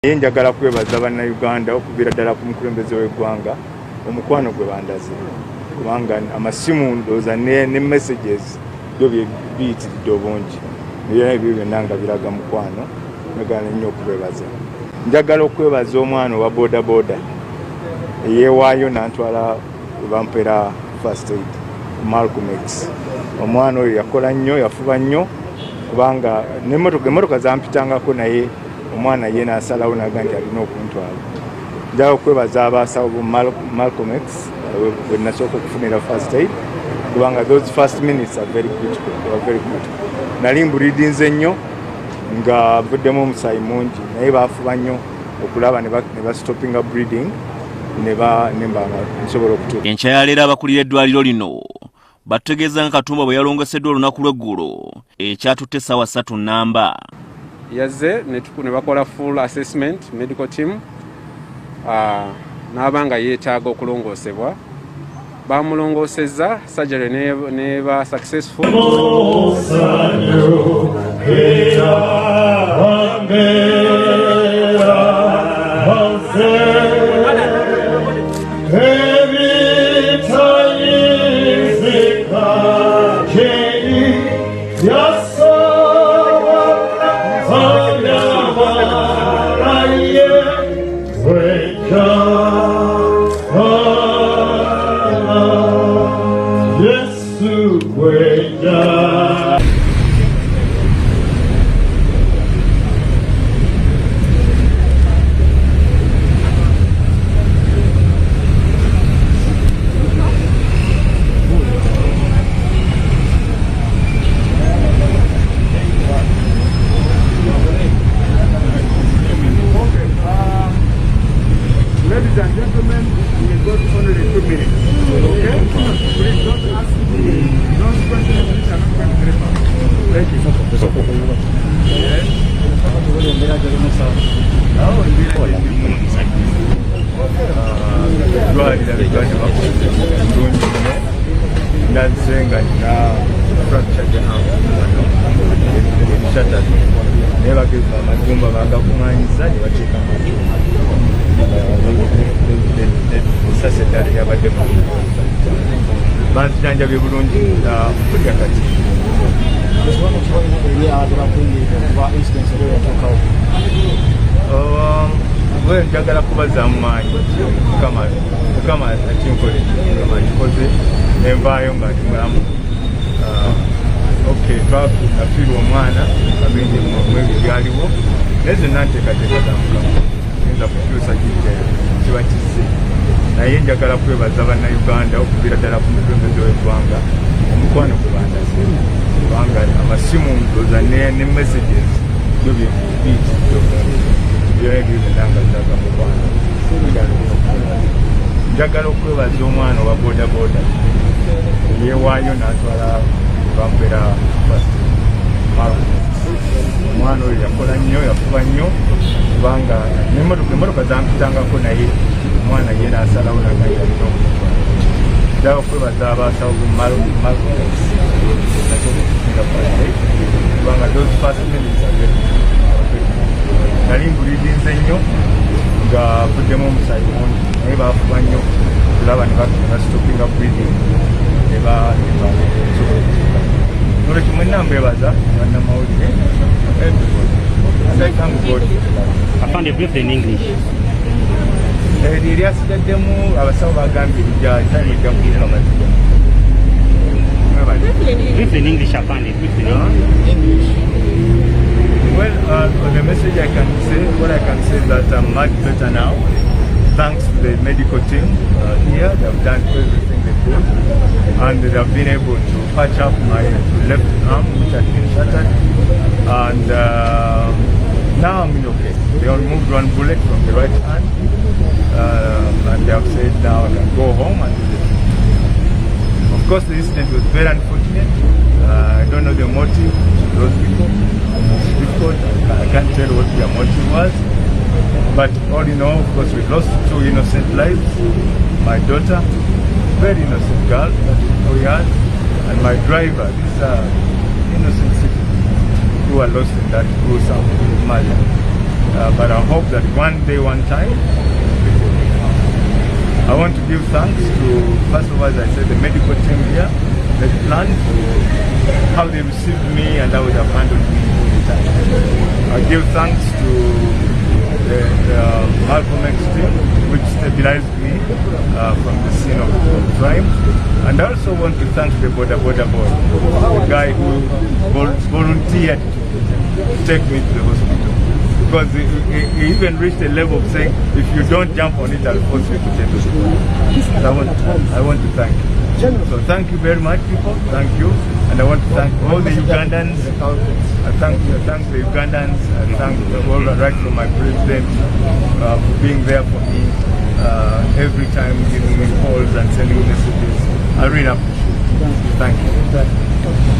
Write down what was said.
Njagala kwebaza bannayuganda okuviira ddala ku mukulembeze w'eggwanga omukwano gwe bandaze kubanga amasimu ndowooza ne messages byo biyitiridde obungi era ebyo byonna nga biraga mukwano njagala nnyo okubebaza. Njagala okwebaza omwana owa boda boda eyeewaayo n'antwala we bampeera first aid Malcolm X. Omwana oyo yakola nnyo, yafuba nnyo kubanga n'emmotoka zampitangako naye omwana ye n'asalawo n'aga nti alina okuntwala. Njagala okwebaza abasawo bu Malcolm X we nasooka okufunira first aid kubanga those first minutes are very critical. They were very critical. Nali mbuliidinze nnyo nga avuddemu omusaayi mungi naye baafuba nnyo okulaba ne bastopinga breeding nemba nsobola okutuuka. Enkya ya leero abakulira eddwaliro lino bategeeza nga Katumba bwe yalongoseddwa olunaku lw'eggulo ekyatutte essaawa 3 nnamba. Yazze ne bakola full assessment medical team n'abanga yeetaaga okulongoosebwa bamulongoosezza surgery neba successful. Ladies and gentlemen, we got only 2 minutes. Okay? Please don't ask me. Don't question me. I'm not going to refer. Thank you. Yes. Sasetali yabademu banzijanjabye bulungi kulya kati njagala kubazaamu maanyi mukama akinkole mukama akikoze nenvaayo nga ndi mulamu. Twafiirwa omwana abingi mwebyo byaliwo naye zonna nteekateeka za mukama ayinza kukyusa kiba kizze naye njagala kwebaza bannayuganda okuviira ddala ku mukulembeze w'eggwanga omukwano gwe bandaze kubanga amasimu ndowooza ne messages byo biyitiridde obungi byona ebyo byonna nga biraga mukwano. Njagala okwebaza omwana owa boda boda yeewaayo n'atwala bampeera first omwana oyo yakola nnyo, yafuba nnyo kubanga n'emmotoka zampitangako naye omwana ye n'asalawo n'aga nti alina okumutwala. Njagala okwebaza abasawo bu Malcolm X nasooka okufunira first aid kubanga those first minutes are very critical. Nali mbuliidinze nnyo nga avuddemu omusaayi mungi naye baafuba nnyo okulaba ne bastopinga breeding nsobola okutuuka. Nolwekyo mwenna mbebaza bannamawulire and I thank God. I found a brief in English. Lyasigaddemu abasawo bagambye litandika kuyita amaziga. Brief in English, I found it. Brief in English. Well, the message what I can say is that I'm much better now. Thanks to the medical team here, they have done everything they could and they have been able to patch up my left arm which had been shattered, and now I'm okay. They removed one bullet from the right hand and they have said now I can go home and do the treatment. Of course the incident was very unfortunate. I don't know the motive of those people. It's difficult. I can't tell what their motive was. But all in all, of course, we lost 2 innocent lives. My daughter, very innocent girl that we had, and my driver, these innocent citizens who are lost in that gruesome murder. but I hope that one day, one time, it will be found. I want to give thanks to, first of all, as I said, the medical team here, the plan for how they received me and how they have handled me all the time. I give thanks to the Malcolm X team, which stabilized me from the scene of crime. And I also want to thank the Boda Boda boy, the guy who volunteered to take me to the hospital. Because he even reached a level of saying, if you don't jump on it, I'll force you to take it. I want to thank you. So thank you very much, people. Thank you. And I want to thank all the Ugandans. I thank the Ugandans. I thank all right from my president for being there for me every time, giving me calls and sending messages. I really appreciate it. Thank you.